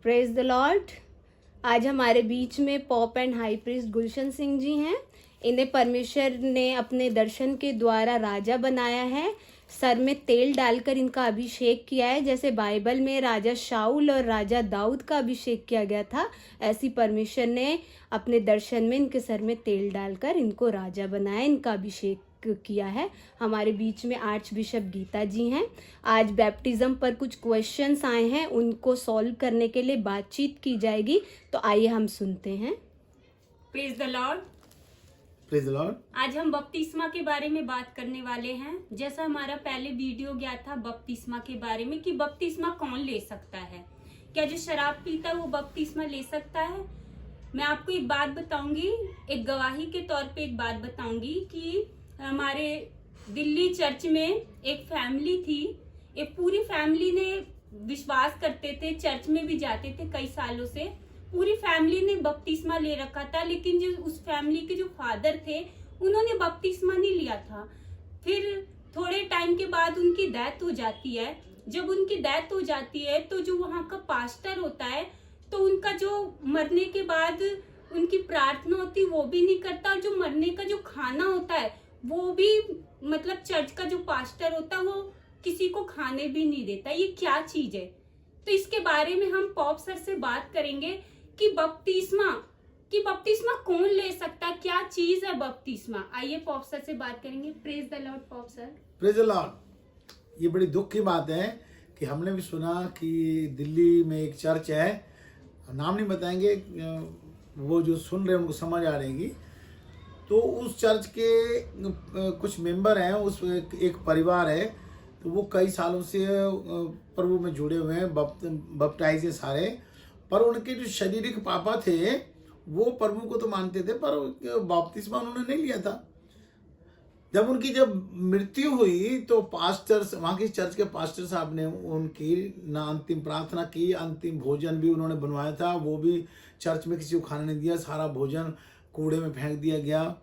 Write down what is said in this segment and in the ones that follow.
Praise the Lord. आज हमारे बीच में पॉप एंड हाई प्रीस्ट गुलशन सिंह जी हैं। इन्हें परमेश्वर ने अपने दर्शन के द्वारा राजा बनाया है। सर में तेल डालकर इनका अभिषेक किया है। जैसे बाइबल में राजा शाऊल और राजा दाऊद का अभिषेक किया गया था, ऐसी परमेश्वर ने अपने दर्शन में इनके सर में तेल डालकर इनको राजा बनाया, इनका अभिषेक किया है। हमारे बीच में आर्च बिशप गीता जी हैं। आज बैप्टिज्म पर कुछ क्वेश्चंस आए हैं, उनको सॉल्व करने के लिए बातचीत की जाएगी। तो आइए हम सुनते हैं। Praise the Lord. Praise the Lord. आज हम बपतिस्मा के बारे में बात करने वाले हैं। जैसा हमारा पहले वीडियो गया था बपतिस्मा के बारे में कि बपतिस्मा कौन ले सकता है, क्या जो शराब पीता है वो बपतिस्मा ले सकता है। मैं आपको एक बात बताऊंगी, एक गवाही के तौर पे एक बात बताऊंगी कि हमारे दिल्ली चर्च में एक फैमिली थी। एक पूरी फैमिली ने विश्वास करते थे, चर्च में भी जाते थे कई सालों से। पूरी फैमिली ने बपतिस्मा ले रखा था, लेकिन जो उस फैमिली के जो फादर थे उन्होंने बपतिस्मा नहीं लिया था। फिर थोड़े टाइम के बाद उनकी डेथ हो जाती है। जब उनकी डेथ हो जाती है तो जो वहाँ का पास्टर होता है, तो उनका जो मरने के बाद उनकी प्रार्थना होती वो भी नहीं करता, और जो मरने का जो खाना होता है वो भी मतलब चर्च का जो पास्टर होता है वो किसी को खाने भी नहीं देता। ये क्या चीज है? तो इसके बारे में हम पॉप सर से बात करेंगे कि बपतिस्मा कौन ले सकता है, क्या चीज है बपतिस्मा। आइए पॉप सर से बात करेंगे। Praise the Lord pop sir. Praise the Lord. ये बड़ी दुख की बात है कि हमने भी सुना कि दिल्ली में एक चर्च है, नाम नहीं बताएंगे, वो जो सुन रहे हैं उनको समझ आ रहेगी। तो उस चर्च के कुछ मेंबर हैं, उस एक परिवार है, तो वो कई सालों से प्रभु में जुड़े हुए हैं, बपटाइज है सारे। पर उनके जो शारीरिक पापा थे वो प्रभु को तो मानते थे, पर बपतिस्मा उन्होंने नहीं लिया था। जब मृत्यु हुई तो पास्टर, वहाँ की चर्च के पास्टर साहब ने उनकी ना अंतिम प्रार्थना की, अंतिम भोजन भी उन्होंने बनवाया था, वो भी चर्च में किसी को खाने नहीं दिया, सारा भोजन कूड़े में फेंक दिया गया।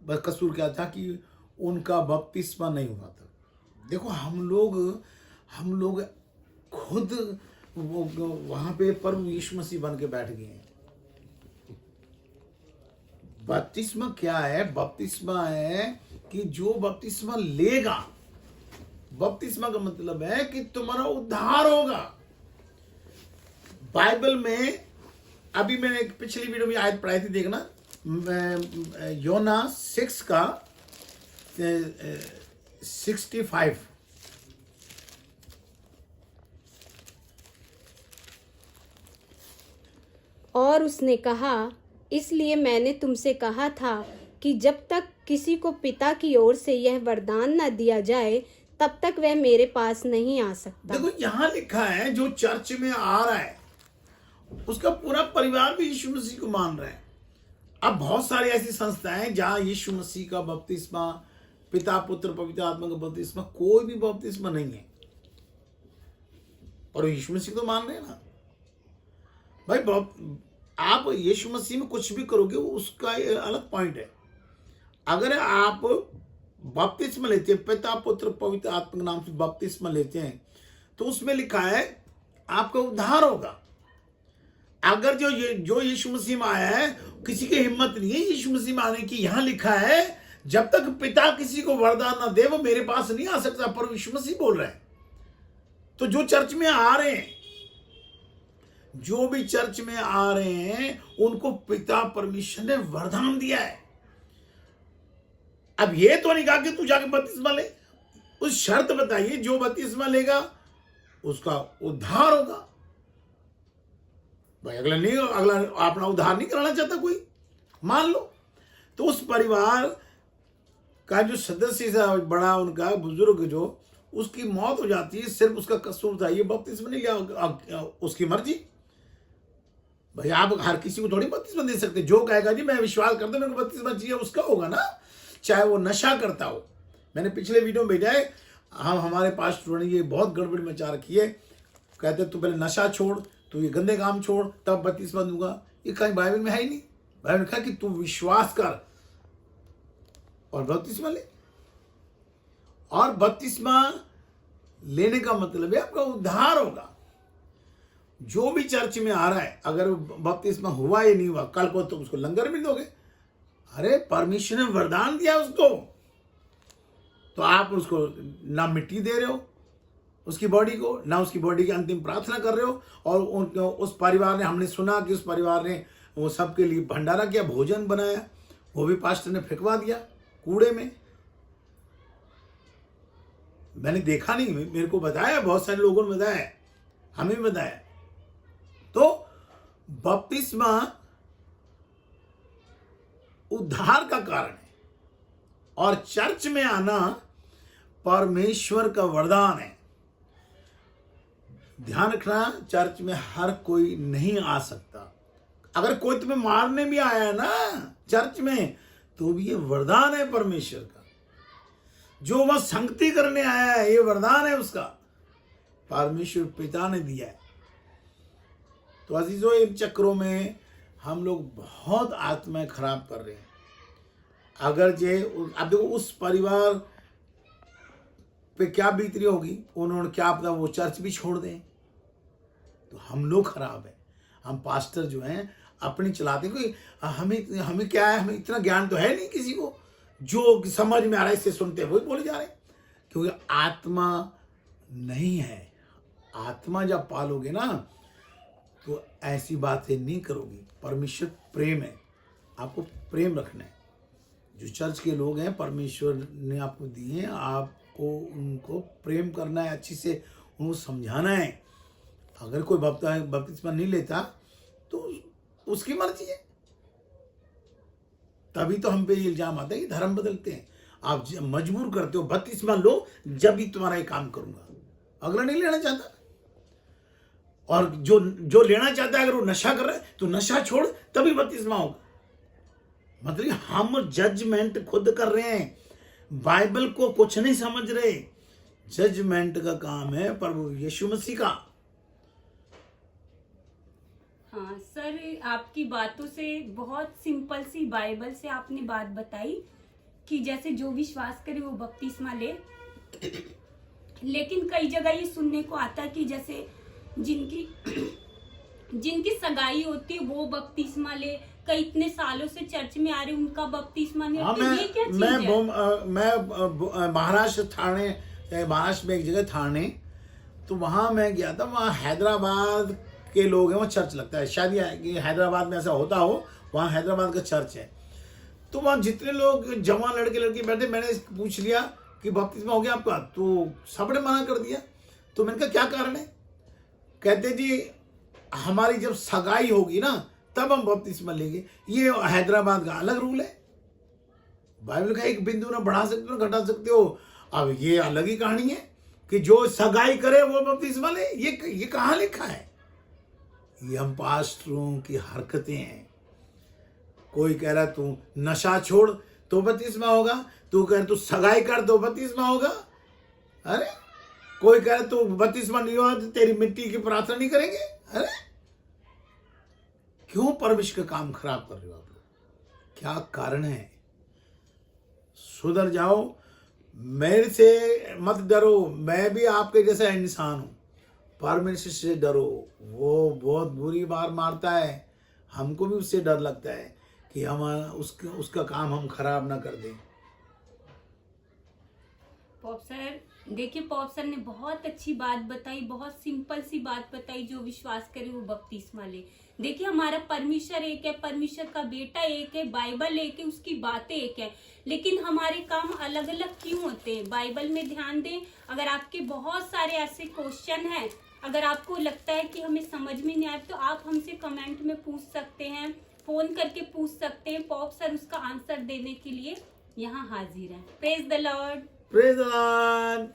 बस कसूर क्या था कि उनका बपतिस्मा नहीं हुआ था। देखो हम लोग खुद वहां पे प्रभु यीशु मसीह बन के बैठ गए हैं। बपतिस्मा क्या है? बपतिस्मा है कि जो बपतिस्मा लेगा, बपतिस्मा का मतलब है कि तुम्हारा उद्धार होगा। बाइबल में अभी मैंने एक पिछली वीडियो में आयत पढ़ाई थी, देखना, योना 6 का 65। और उसने कहा, इसलिए मैंने तुमसे कहा था कि जब तक किसी को पिता की ओर से यह वरदान न दिया जाए तब तक वह मेरे पास नहीं आ सकता। देखो यहाँ लिखा है जो चर्च में आ रहा है उसका पूरा परिवार भी यीशु मसीह को मान रहा है। अब बहुत सारी ऐसी संस्थाएं हैं जहां यीशु मसीह का बपतिस्मा, पिता पुत्र पवित्र आत्मा का बपतिस्मा, कोई भी बपतिस्मा नहीं है, और यीशु मसीह तो मान रहे हैं ना भाई। आप यीशु मसीह में कुछ भी करोगे उसका अलग पॉइंट है। अगर आप बपतिस्मा लेते हैं, पिता पुत्र पवित्र आत्मा के नाम से बपतिस्मा लेते हैं, तो उसमें लिखा है आपका उद्धार होगा। अगर जो यीशु मसीह में आया है, किसी की हिम्मत नहीं है यीशु मसीह में आने की। यहां लिखा है जब तक पिता किसी को वरदान ना दे वो मेरे पास नहीं आ सकता, पर यीशु मसीह बोल रहे हैं। तो जो चर्च में आ रहे हैं, जो भी चर्च में आ रहे हैं, उनको पिता परमेश्वर ने वरदान दिया है। अब ये तो नहीं कहा कि तू जाके बपतिस्मा ले, उस शर्त बताइए जो बपतिस्मा लेगा उसका उद्धार होगा। भाई अगला अपना उद्धार नहीं कराना चाहता कोई, मान लो। तो उस परिवार का जो सदस्य था बड़ा, उनका बुजुर्ग, जो उसकी मौत हो जाती है, सिर्फ उसका कसूर था, ये बपतिस्मा नहीं लिया, उसकी मर्जी। भाई आप हर किसी को थोड़ी बपतिस्मा दे सकते। जो कहेगा जी मैं विश्वास करता हूं मेरे को बपतिस्मा चाहिए, उसका होगा ना, चाहे वो नशा करता हो। मैंने पिछले वीडियो में भेजा है, हमारे पास ने ये बहुत गड़बड़ मचा रखी है। कहते तू पहले नशा छोड़, तू ये गंदे काम छोड़, तब बपतिस्मा दूंगा। ये कहीं बाइबल में है ही नहीं। बाइबल में कहा कि तू विश्वास कर और बपतिस्मा ले। और बपतिस्मा लेने का मतलब है आपका उद्धार होगा। जो भी चर्च में आ रहा है, अगर बपतिस्मा हुआ या नहीं हुआ, कल को तो उसको लंगर भी दोगे। अरे परमेश्वर ने वरदान दिया उसको, तो आप उसको ना मिट्टी दे रहे हो उसकी बॉडी को, ना उसकी बॉडी की अंतिम प्रार्थना कर रहे हो। और उस परिवार ने, हमने सुना कि उस परिवार ने वो सबके लिए भंडारा किया, भोजन बनाया, वो भी पास्टर ने फेंकवा दिया कूड़े में। मैंने देखा नहीं, मेरे को बताया, बहुत सारे लोगों ने बताया, हमें भी बताया। तो बपतिस्मा उद्धार का कारण है और चर्च में आना परमेश्वर का वरदान है। ध्यान रखना, चर्च में हर कोई नहीं आ सकता। अगर कोई तुम्हें मारने भी आया है ना चर्च में, तो भी ये वरदान है परमेश्वर का। जो वह संगति करने आया है, ये वरदान है उसका, परमेश्वर पिता ने दिया है। तो अजीजों, इन चक्रों में हम लोग बहुत आत्माएं खराब कर रहे हैं। अगर अब देखो उस परिवार पे क्या बीत रही होगी, उन्होंने क्या पता वो चर्च भी छोड़ दें। तो हम लोग खराब हैं। हम पास्टर जो हैं अपनी चलाते हैं, कोई हमें क्या है, हमें इतना ज्ञान तो है नहीं किसी को, जो समझ में आ रहा है इससे सुनते हैं वही बोले जा रहे हैं, क्योंकि आत्मा नहीं है। आत्मा जब पालोगे ना तो ऐसी बातें नहीं करोगी। परमेश्वर प्रेम है, आपको प्रेम रखना है। जो चर्च के लोग हैं, परमेश्वर ने आपको दिए, आपको उनको प्रेम करना है, अच्छी से उनको समझाना है। अगर कोई बपतिस्मा नहीं लेता तो उसकी मर्जी है। तभी तो हम पे ये इल्जाम आता है कि धर्म बदलते हैं। आप मजबूर करते हो, बपतिस्मा लो, जब भी तुम्हारा ये काम करूंगा। अगला नहीं लेना चाहता, और जो लेना चाहता है, अगर वो नशा कर रहा है तो नशा छोड़, तभी बपतिस्मा होगा। मतलब हम जजमेंट खुद कर रहे हैं, बाइबल को कुछ नहीं समझ रहे। जजमेंट का काम है प्रभु यीशु मसीह का। हाँ सर, आपकी बातों से बहुत सिंपल सी बाइबल से आपने बात बताई कि जैसे जो विश्वास करे वो बपतिस्मा ले। लेकिन कई जगह ये सुनने को आता है कि जैसे जिनकी सगाई होती है वो बपतिस्मा ले, कई इतने सालों से चर्च में आ रहे उनका बपतिस्मा नहीं होता। ये क्या चीज है? मैं महाराष्ट्र में एक जगह थाने, तो वहां मैं गया था। वहां हैदराबाद के लोग हैं, वहाँ चर्च लगता है, शायद ये हैदराबाद में ऐसा होता हो, वहाँ हैदराबाद का चर्च है। तो वहाँ जितने लोग जवान लड़के लड़की बैठे, मैंने पूछ लिया कि बपतिस्मा हो गया आपका, तो सबने मना कर दिया। तो मैंने कहा क्या कारण है? कहते जी हमारी जब सगाई होगी ना तब हम बपतिस्मा लेंगे। ये हैदराबाद का अलग रूल है। बाइबल का एक बिंदु ना बढ़ा सकते हो ना घटा सकते हो। अब ये अलग ही कहानी है कि जो सगाई करे वो बपतिस्मा ले। ये कहाँ लिखा है? ये हम पास्टरों की हरकतें हैं। कोई कह रहा तू नशा छोड़ तो बपतिस्मा होगा, तू कह रहा तू सगाई कर तो बपतिस्मा होगा। अरे कोई कह रहा तू बपतिस्मा नहीं हुआ तो तेरी मिट्टी की प्रार्थना नहीं करेंगे। अरे क्यों परमेश्वर का काम खराब कर रहे हो आप लोग? क्या कारण है? सुधर जाओ, मेरे से मत डरो। मैं भी आपके जैसा इंसान हूं। परमेश्वर से डरो, वो बहुत बुरी बार मारता है। हमको भी उससे डर लगता है कि हम उसका काम हम खराब ना कर दें। पॉप सर, देखिए पॉप सर ने बहुत अच्छी बात बताई, बहुत सिंपल सी बात बताई। जो विश्वास करे वो बपतिस्मा ले। देखिए हमारा परमेश्वर एक है, परमेश्वर का बेटा एक है, बाइबल एक है, उसकी बातें एक है, लेकिन हमारे काम अलग अलग क्यों होते हैं? बाइबल में ध्यान दें। अगर आपके बहुत सारे ऐसे क्वेश्चन हैं, अगर आपको लगता है कि हमें समझ में नहीं आया, तो आप हमसे कमेंट में पूछ सकते हैं, फोन करके पूछ सकते हैं। पॉप सर उसका आंसर देने के लिए यहाँ हाजिर है। Praise the Lord. Praise the Lord.